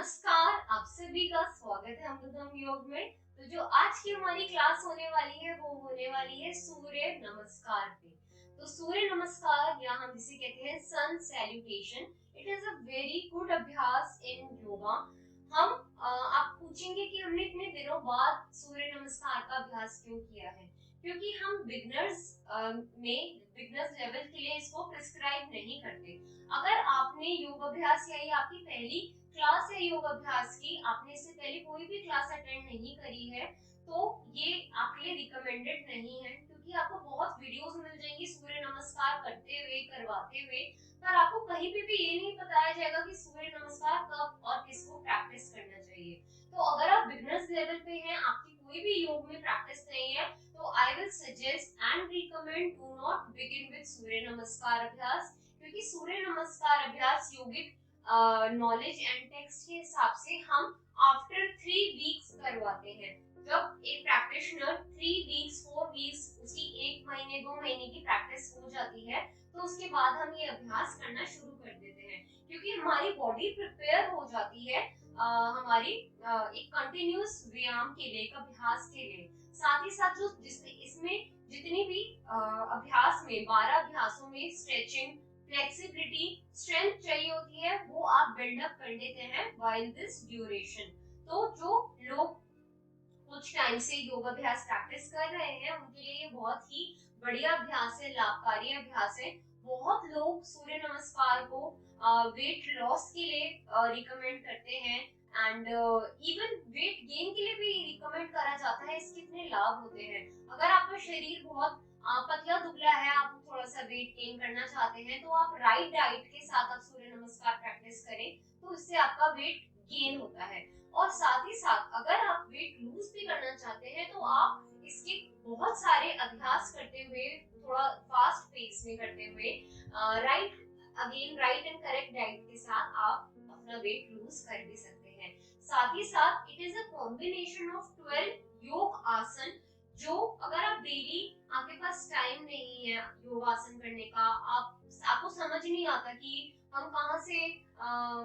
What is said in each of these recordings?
नमस्कार, आप सभी का स्वागत है अमृतम योग में। तो जो आज की हमारी क्लास होने वाली है वो होने वाली है सूर्य नमस्कार पे। तो सूर्य नमस्कार या हम जिसे कहते हैं sun salutation, it is a very good अभ्यास इन योगा। आप पूछेंगे कि हमने इतने दिनों बाद सूर्य नमस्कार का अभ्यास क्यों किया है? क्योंकि हम बिगनर्स लेवल के लिए इसको प्रिस्क्राइब नहीं करते। अगर आपने योग अभ्यास या ये आपकी पहली क्लास है योग अभ्यास की, आपने इससे पहले कोई भी क्लास अटेंड नहीं करी है, तो ये आपके लिए रिकमेंडेड नहीं है। क्योंकि आपको बहुत वीडियोस मिल जाएंगी सूर्य नमस्कार करते हुए, करवाते हुए, पर आपको कहीं पे भी ये नहीं बताया जाएगा कि सूर्य नमस्कार कब और किसको प्रैक्टिस करना चाहिए। तो अगर आप बिगनर्स लेवल पे हैं, आपकी कोई भी योग में प्रैक्टिस नहीं है, तो I will suggest and recommend do not begin with Surya Namaskar अभ्यास। क्योंकि सूर्य नमस्कार अभ्यास योगिक नॉलेज एंड टेक्स्ट के हिसाब से हम आफ्टर 3 वीक्स करवाते हैं। जब एक प्रैक्टिशनर 3 वीक्स 4 वीक्स उसकी 1 महीने 2 महीने की प्रैक्टिस हो जाती है, तो उसके बाद हम ये अभ्यास करना शुरू कर देते हैं। क्योंकि हमारी बॉडी प्रिपेयर हो जाती है हमारी एक कंटिन्यूअस व्यायाम के लिए, एक अभ्यास के लिए। साथ ही साथ जो इसमें जितनी भी अभ्यास में 12 अभ्यासों में स्ट्रेचिंग, फ्लेक्सिबिलिटी, स्ट्रेंथ चाहिए होती है, वो आप बिल्डअप कर लेते हैं व्हाइल दिस ड्यूरेशन। तो जो लोग कुछ टाइम से योगाभ्यास प्रैक्टिस कर रहे हैं, उनके लिए ये बहुत ही बढ़िया अभ्यास है, लाभकारी अभ्यास है। बहुत लोग सूर्य नमस्कार को वेट लॉस के लिए रिकमेंड करते हैं एंड इवन वेट गेन के लिए भी रिकमेंड करा जाता है। इसके इतने लाभ होते हैं। अगर आपका शरीर बहुत पतला दुबला है, आप थोड़ा सा वेट गेन करना चाहते हैं, तो आप राइट डाइट के साथ आप सूर्य नमस्कार प्रैक्टिस करें, तो इससे आपका वेट गेन होता है। और साथ ही साथ अगर आप वेट लूज भी करना चाहते हैं, तो आप इसके बहुत सारे अभ्यास करते हुए, थोड़ा फास्ट पेस में करते हुए, राइट एंड करेक्ट डाइट के साथ आप अपना वेट लूज कर भी सकते हैं। साथ ही साथ it is a combination of 12 योग आसन, जो अगर आप डेली, आपके पास टाइम नहीं है योगासन करने का, आपको समझ नहीं आता कि हम कहाँ से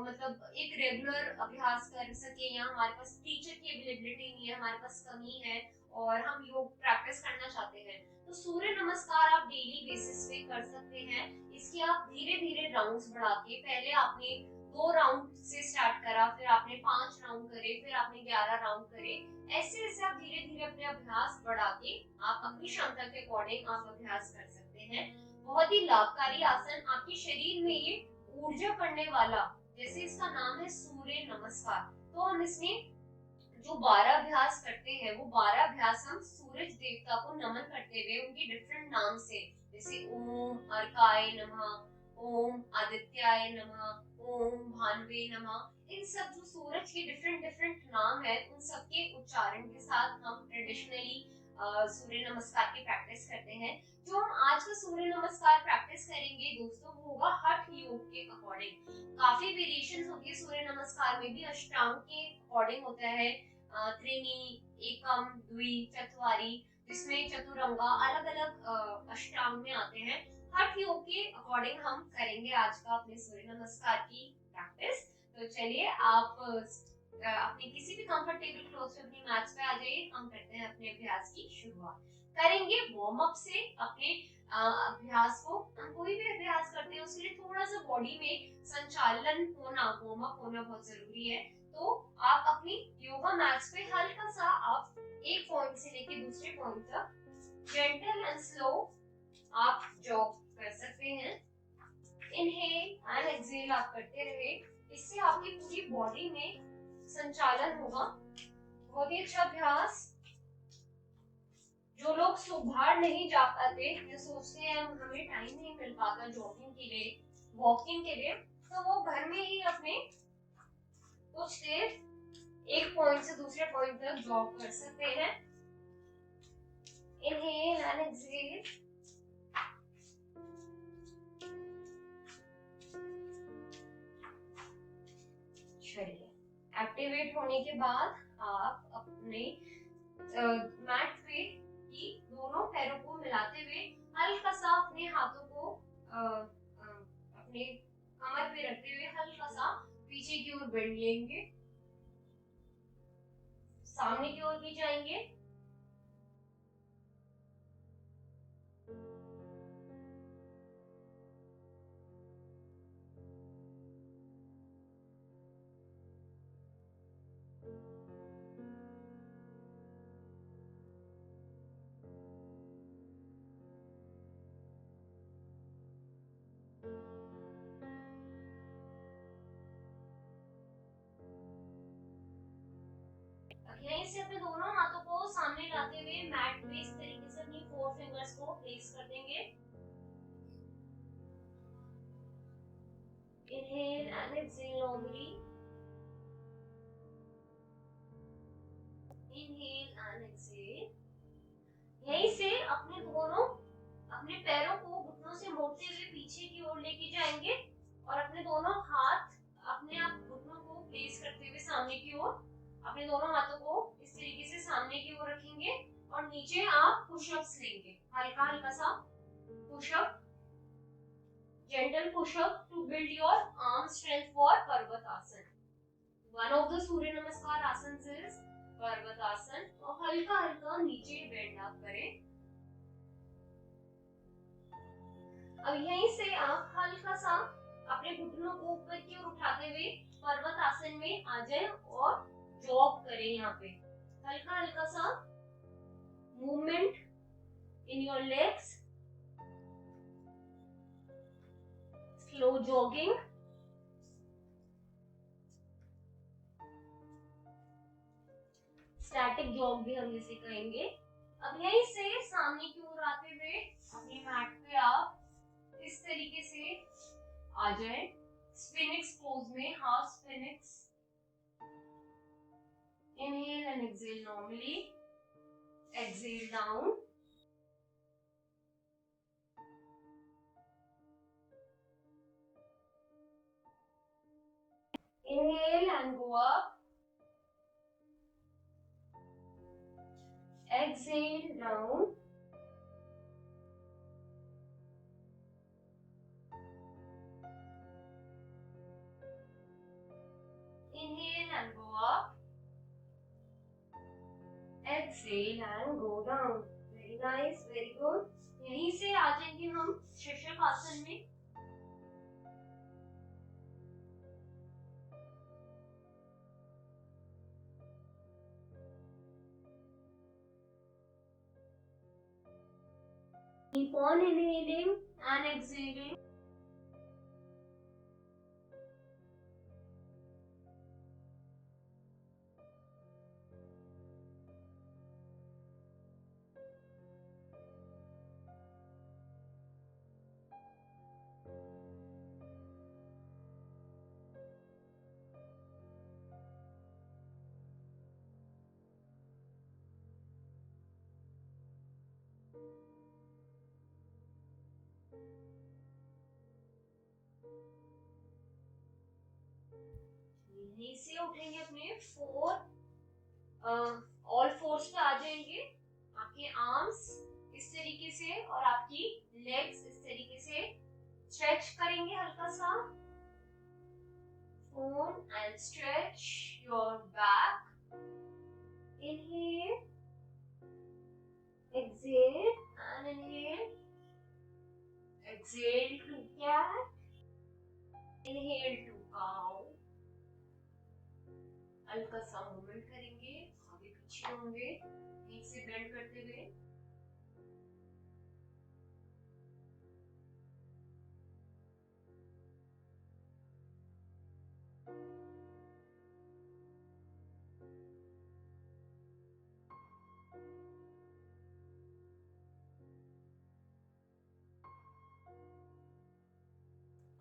मतलब एक रेगुलर अभ्यास कर सके, या हमारे पास टीचर की अवेलेबिलिटी नहीं है, हमारे पास कमी है और हम योग प्रैक्टिस करना चाहते हैं, तो सूर्य नमस्कार आप डेली बेसिस पे कर सकते हैं। इसके आप धीरे धीरे राउंड्स बढ़ा के, पहले आपने 2 राउंड से स्टार्ट करा, फिर आपने 5 राउंड करे, फिर आपने 11 राउंड करे, ऐसे ऐसे आप धीरे धीरे अपने अभ्यास बढ़ा के आप अपनी क्षमता के अकॉर्डिंग आप अभ्यास कर सकते हैं। बहुत ही लाभकारी आसन, आपके शरीर में ये ऊर्जा करने वाला, जैसे इसका नाम है सूर्य नमस्कार, तो हम इसमें जो 12 अभ्यास करते हैं, वो 12 अभ्यास हम सूरज देवता को नमन करते हुए उनके डिफरेंट नाम से, जैसे ओम अर्काय नमः, ओम आदित्याय नमः, ओम भानुवे नमः, इन सब जो सूरज के डिफरेंट डिफरेंट नाम है, उन सब के उच्चारण के साथ हम ट्रेडिशनली सूर्य नमस्कार की प्रैक्टिस करते हैं। जो हम आज का सूर्य नमस्कार प्रैक्टिस करेंगे दोस्तों, वो होगा हठ योग के अकॉर्डिंग। काफी वेरिएशंस होती है सूर्य नमस्कार में भी, अष्टांग के अकॉर्डिंग होता है, त्रिनी, एकम, द्वि, चतुवारी, जिसमें चतुरंगा अलग अलग अष्टांग में आते हैं। हठ योग के अकॉर्डिंग हम करेंगे आज का अपने सूर्य नमस्कार की प्रैक्टिस। तो चलिए आप अपने किसी भी कंफर्टेबल क्लोथ पे अपनी मैट्स पे आ जाइए। हम करते हैं अपने अभ्यास की शुरुआत। करेंगे वार्म अप से अपने अभ्यास को। हम कोई भी अभ्यास करते हैं उसके लिए थोड़ा सा बॉडी में संचालन होना, वार्म अप होना बहुत जरूरी है। तो आप अपनी योगा मैट्स पे हल्का सा आप एक पॉइंट से लेके दूसरे पॉइंट तक जेंटल एंड स्लो आप जॉग कर सकते हैं। इनहेल एंड एक्सहेल आप करते रहे, इससे आपकी पूरी बॉडी में संचालन होगा। बहुत ही अच्छा अभ्यास। जो लोग सुबह नहीं जा पाते, जो सोचते हैं हमें टाइम नहीं मिल पाता जॉगिंग के लिए, वॉकिंग के लिए, तो वो घर में ही अपने कुछ देर एक पॉइंट से दूसरे पॉइंट तक जॉग कर सकते हैं। Inhale and exhale. चलिए, एक्टिवेट होने के बाद आप अपने मैट पे की दोनों पैरों को मिलाते हुए हल्का सा अपने हाथों को अपने कमर पे रखते हुए हल्का सा पीछे की ओर बेंड लेंगे सामने की ओर भी जाएंगे। यहीं से अपने दोनों हाथों को सामने लाते हुए मैट पे इस तरीके से अपनी 4 फिंगर्स को प्लेस कर देंगे। Inhale and exhale normally. Inhale and exhale. यहीं से अपने पैरों को घुटनों से मोड़ते हुए पीछे की ओर लेके जाएंगे और अपने दोनों हाथ अपने आप घुटनों को प्लेस करते हुए सामने की ओर अपने दोनों हाथों को इस तरीके से सामने की ओर रखेंगे और नीचे आप पुशअप्स लेंगे, हल्का हल्का सा pushup, gentle push-up to build your arm strength for Parvatasana. One of the सूर्य नमस्कार आसन is Parvatasana और हल्का हल्का नीचे बेंड आप करें। अब यहीं से आप हल्का सा अपने घुटनों को ऊपर की ओर उठाते हुए पर्वतासन में आ जाएं और जॉग करें। यहाँ पे हल्का हल्का सा movement in your legs, slow jogging. Static jog भी हम इसे कहेंगे। अब यहीं से सामने की ओर आते हुए अपनी मैट पे आप इस तरीके से आ जाए स्फिनिक्स पोज में, half sphinx. Inhale and exhale normally, exhale down. Inhale and go up. Exhale down. Inhale and go up. Exhale and go down. Very nice, very good. यहीं से आ जाएंगे हम शीर्षक आसन में। Keep on inhaling and exhaling. यहीं से उठेंगे अपने ऑल फोर्स पे आ जाएंगे। आपके आर्म्स इस तरीके से और आपकी लेग्स इस तरीके से स्ट्रेच करेंगे हल्का सा। Phone and stretch your back. Inhale, exhale and inhale, exhale to cat, inhale to cow। हल्का सा मूवमेंट करेंगे, आगे पीछे होंगे, एक से बेंड करते हुए।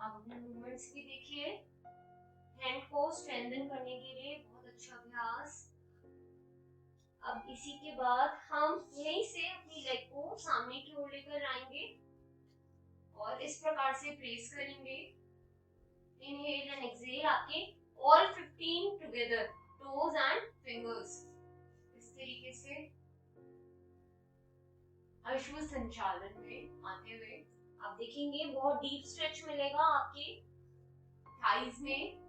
आप अपने मूवमेंट्स भी देखिए। हैंड को स्ट्रेंथन करने के लिए बहुत अच्छा अभ्यास। अब इसी के बाद हम यहीं से अपनी लेग को सामने की ओर लेकर आएंगे और इस प्रकार से प्लेस करेंगे। इनहेल एंड एक्सहेल, आपके all 15 together, toes and fingers इस तरीके से अश्व संचालन में आते हुए आप देखेंगे बहुत डीप स्ट्रेच मिलेगा आपके थाइज में।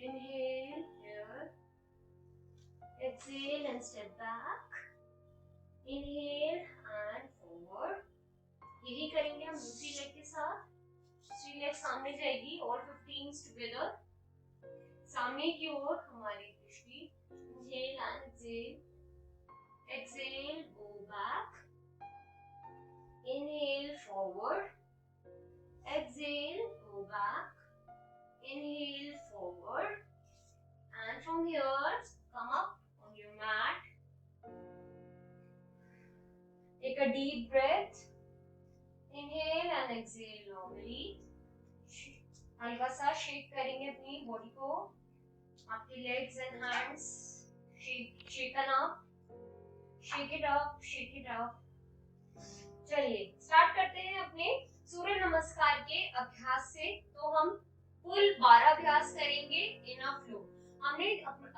Inhale here. Exhale and step back. Inhale and forward. यही करेंगे हम दूसरी लेग के साथ. दूसरी लेग सामने जाएगी और 15 टुगेदर. सामने की ओर हमारी दृष्टि. Inhale and exhale. Exhale, go back. Inhale, forward. Exhale, go back. Inhale, forward. And from here, come up on your mat. Take a deep breath. Inhale and exhale normally. हल्का सा shake करेंगे अपनी body को. आपकी legs and hands shaken up. Shake it up, shake it up. चलिए start करते हैं अपने सूर्य नमस्कार के अभ्यास से. तो हम कुल 12 अभ्यास करेंगे इन अ फ्लो. हमने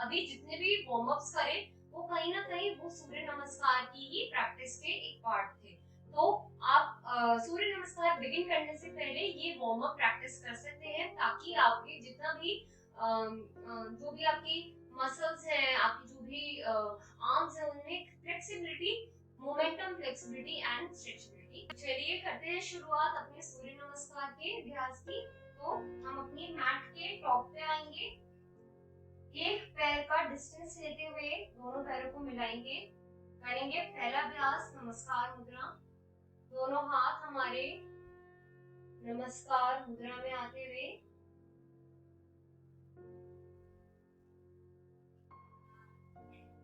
अभी जितने भी वार्म अप्स करे वो कहीं ना कहीं वो सूर्य नमस्कार की ही प्रैक्टिस के एक पार्ट थे. तो आप सूर्य नमस्कार बिगिन करने से पहले ये वार्म अप प्रैक्टिस कर सकते हैं ताकि आपके जितना भी जो भी आपकी मसल्स हैं, आपकी जो भी आर्म्स हैं, उनमें flexibility, momentum, flexibility and stretchability. चलिए करते हैं शुरुआत अपने सूर्य नमस्कार के अभ्यास की. तो हम अपनी मैट के टॉप पे आएंगे. एक पैर का डिस्टेंस लेते हुए दोनों पैरों को मिलाएंगे. करेंगे पहला अभ्यास नमस्कार मुद्रा. दोनों हाथ हमारे नमस्कार मुद्रा में आते हुए.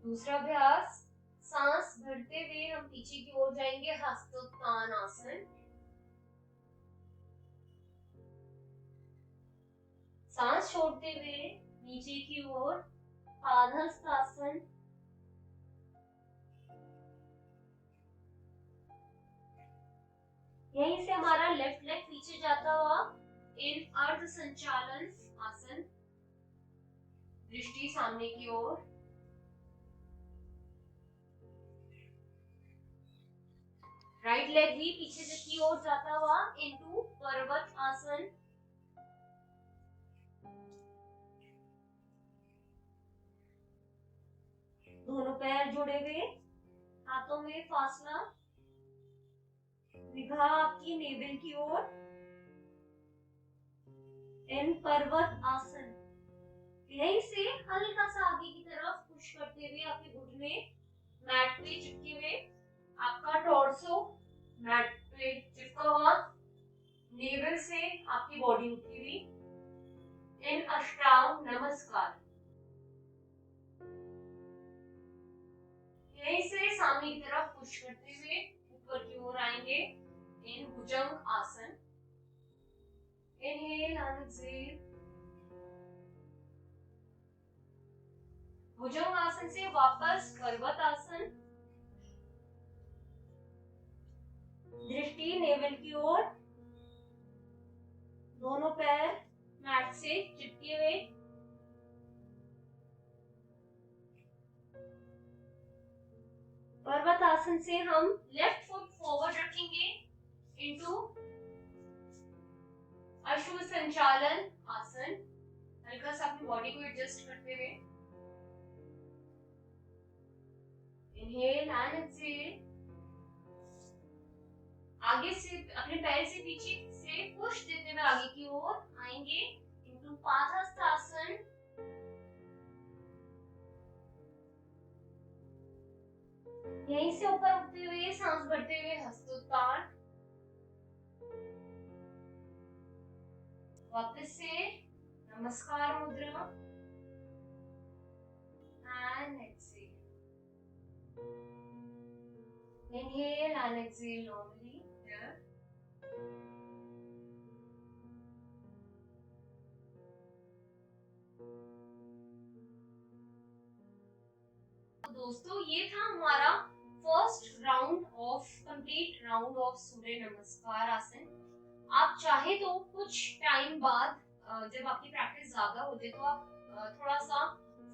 दूसरा अभ्यास सांस भरते हुए हम पीछे की ओर जाएंगे, हस्तोत्थान आसन. सांस छोड़ते हुए नीचे की ओर पादहस्तासन. यहीं से हमारा लेफ्ट लेग पीछे जाता हुआ इन अर्ध संचालन आसन. दृष्टि सामने की ओर. राइट लेग भी पीछे की ओर जाता हुआ इनटू पर्वत आसन. दोनों पैर जुड़े हुए, हाथों में फासला, निगाह आपकी नेवल की ओर. इन पर्वत आसन. यहीं से हल्का सा आगे की तरफ पुश करते हुए आपके घुटने मैट पे चिपके हुए, आपका टॉर्सो मैट पे चिपका हुआ, नेवल से आपकी बॉडी उठी हुई. इन अष्टांग नमस्कार. यहीं से सामने की तरफ पुश करते हुए ऊपर की ओर आएंगे इन भुजंग आसन. Inhale and exhale. भुजंग आसन से वापस पर्वत आसन. दृष्टि नेवल की ओर. दोनों पैर मैट से चिपके हुए. पर्वत आसन से हम लेफ्ट फुट फॉरवर्ड रखेंगे इनटू अश्व संचालन आसन. हल्का सा अपनी बॉडी को एडजस्ट करते हुए. Inhale and exhale. आगे से अपने पैर से पीछे से पुश देते हुए आगे की ओर आएंगे इनटू पादहस्तासन. यहीं से ऊपर उठते हुए सांस भरते हुए हस्तोत्थान. वापस से Namaskar Mudra and exhale. Inhale and exhale normally here. दोस्तों ये था हमारा first round of complete round of Surya Namaskar Asana. आप चाहे तो कुछ टाइम बाद जब आपकी प्रैक्टिस ज्यादा हो जाए तो आप थोड़ा सा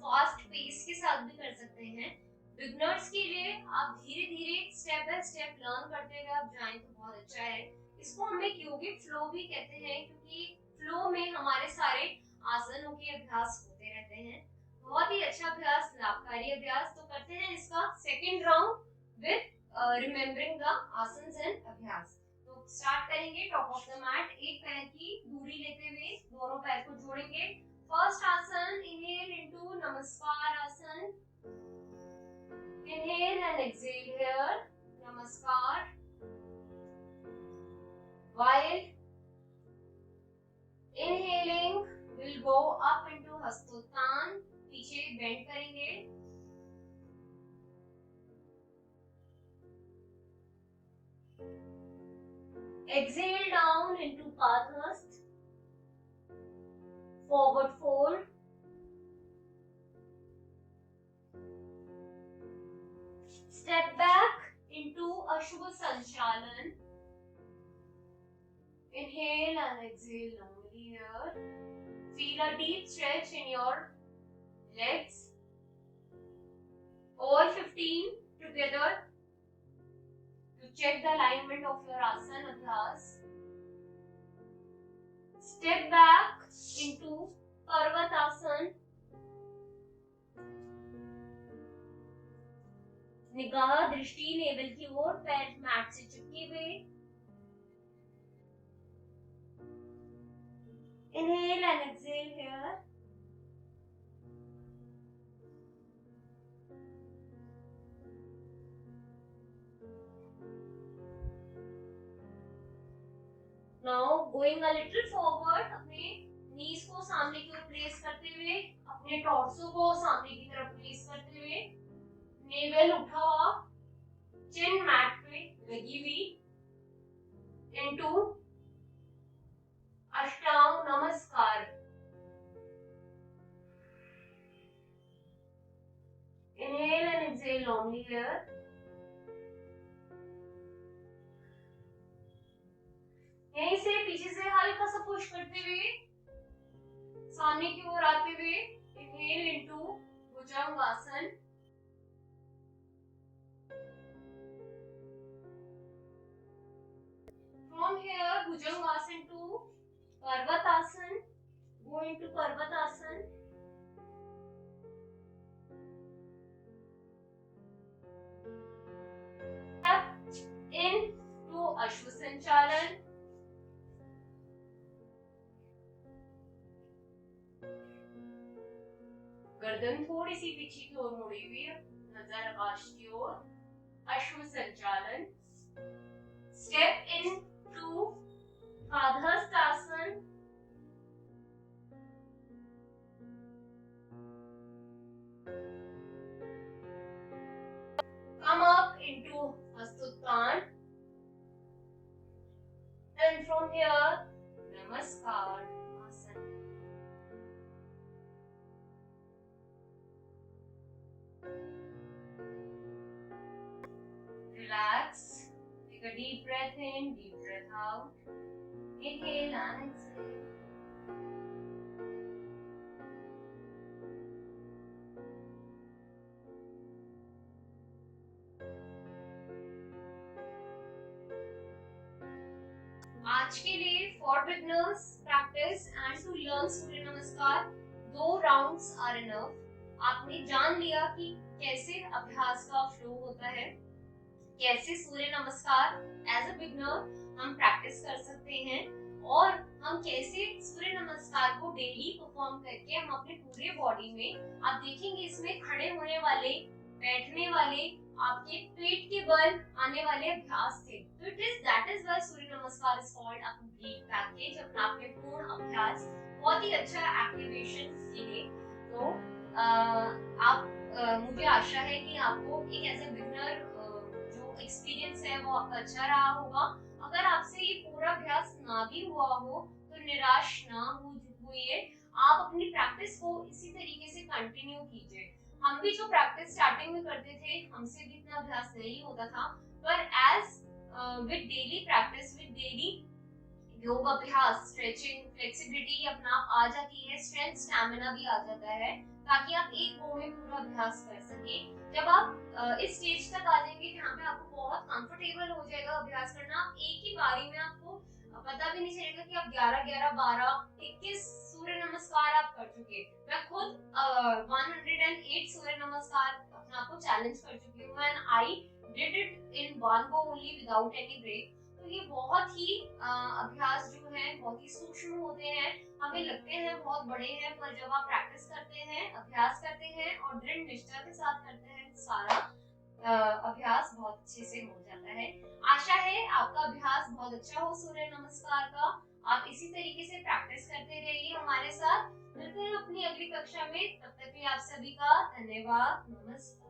फास्ट पेस के साथ भी कर सकते हैं. बिगनर्स के लिए आप धीरे धीरे स्टेप बाय स्टेप लर्न करते हुए आप जाएं तो बहुत अच्छा है. इसको हम एक योगिक फ्लो भी कहते हैं क्योंकि फ्लो में हमारे सारे आसनों के अभ्यास होते कहते हैं। बहुत ही अच्छा अभ्यास, लाभकारी अभ्यास। तो करते हैं इसका second round with remembering the asanas and अभ्यास। तो स्टार्ट करेंगे टॉप ऑफ द मैट, एक पैर की दूरी लेते हुए दोनों पैर को जोड़ेंगे। फर्स्ट आसन, इनहेल इनटू नमस्कार आसन, inhale and exhale here, namaskar. While inhaling, we'll go up into hastottan, पीछे बेंड करेंगे। Exhale down into Padhast, forward fold. Step back into Ashubha Sanchalan. Inhale and exhale normally here. Feel a deep stretch in your legs. All 15 together to check the alignment of your asana abhyas. Step back into Parvatasana. निगाह दृष्टि naval की ओर, पैर mat से चिपके हुए। Inhale and exhale here. Now going a little forward, अपने नीज को सामने की ओर प्लेस करते हुए, अपने टॉर्सो को सामने की तरफ प्लेस करते हुए, नेवल उठा हुआ, चिन मैट पे लगी हुई, इनटू अष्टांग नमस्कार। Inhale and exhale normally here. यहीं से पीछे से हल्का सा पुश करते हुए सामने की ओर आते हुए, inhale into bhujangasana. From here, Bhujangasan to Parvatasan. Go into Parvatasan. Step in to Ashwasanchalan. गर्दन थोड़ी सी पीछे की ओर मुड़ी हुई है, नजर आकाश की ओर, Ashwasanchalan. Step into Padhastasana. Come up into Hastottan, and from here Namaskar Asana. Relax. Take a deep breath in, deep breath out. Inhale and exhale. आज के लिए for beginners practice and to learn Surya Namaskar 2 rounds are enough. आपने जान लिया कि कैसे अभ्यास का फ्लो होता है, कैसे सूर्य नमस्कार एज अ बिगनर हम प्रैक्टिस कर सकते हैं, और हम कैसे सूर्य नमस्कार को डेली परफॉर्म करके हम अपने पूरे बॉडी में, आप देखेंगे इसमें खड़े होने वाले, बैठने वाले, आपके पेट के बल आने वाले अभ्यास थे। तो दैट इज व्हाई सूर्य नमस्कार is called a complete package, अपना आपने पूर्ण अभ्यास, बहुत ही अच्छा एक्टिवेशन के लिए। तो मुझे आशा है कि आपको एक एज अ बिगनर जो एक्सपीरियंस है वो आपका अच्छा रहा होगा। अगर आपसे ये पूरा अभ्यास ना भी हुआ हो तो निराश ना होइए, आप अपनी प्रैक्टिस को इसी तरीके से कंटिन्यू कीजिए। हम भी जो प्रैक्टिस स्टार्टिंग में करते थे, हमसे भी इतना अभ्यास नहीं होता था, पर as with daily practice, with daily योग अभ्यास, स्ट्रेचिंग, फ्लेक्सिबिलिटी अपना आप आ जाती है, स्ट्रेंथ, स्टैमिना भी आ जाता है, ताकि आप एक गो में पूरा अभ्यास कर सके। जब आप इस स्टेज तक आ जाएंगे जहाँ पे आपको बहुत कंफर्टेबल हो जाएगा अभ्यास करना, आप एक ही बारी में आपको पता भी नहीं चलेगा कि आप 11 11 12 21 सूर्य नमस्कार आप कर चुके। मैं खुद 108 सूर्य नमस्कार अपने आप को चैलेंज कर चुकी हूँ and I did it in one go only without any break. तो ये बहुत ही अभ्यास जो है बहुत ही सूक्ष्म होते हैं, हमें लगते हैं बहुत बड़े हैं, पर जब आप प्रैक्टिस करते हैं, अभ्यास करते हैं और दृढ़ निष्ठा के साथ करते हैं तो सारा अभ्यास बहुत अच्छे से हो जाता है। आशा है आपका अभ्यास बहुत अच्छा हो सूर्य नमस्कार का। आप इसी तरीके से प्रैक्टिस करते रहिए हमारे साथ। मिलते हैं अपनी अगली कक्षा में, तब तक के लिए आप सभी का धन्यवाद। नमस्कार।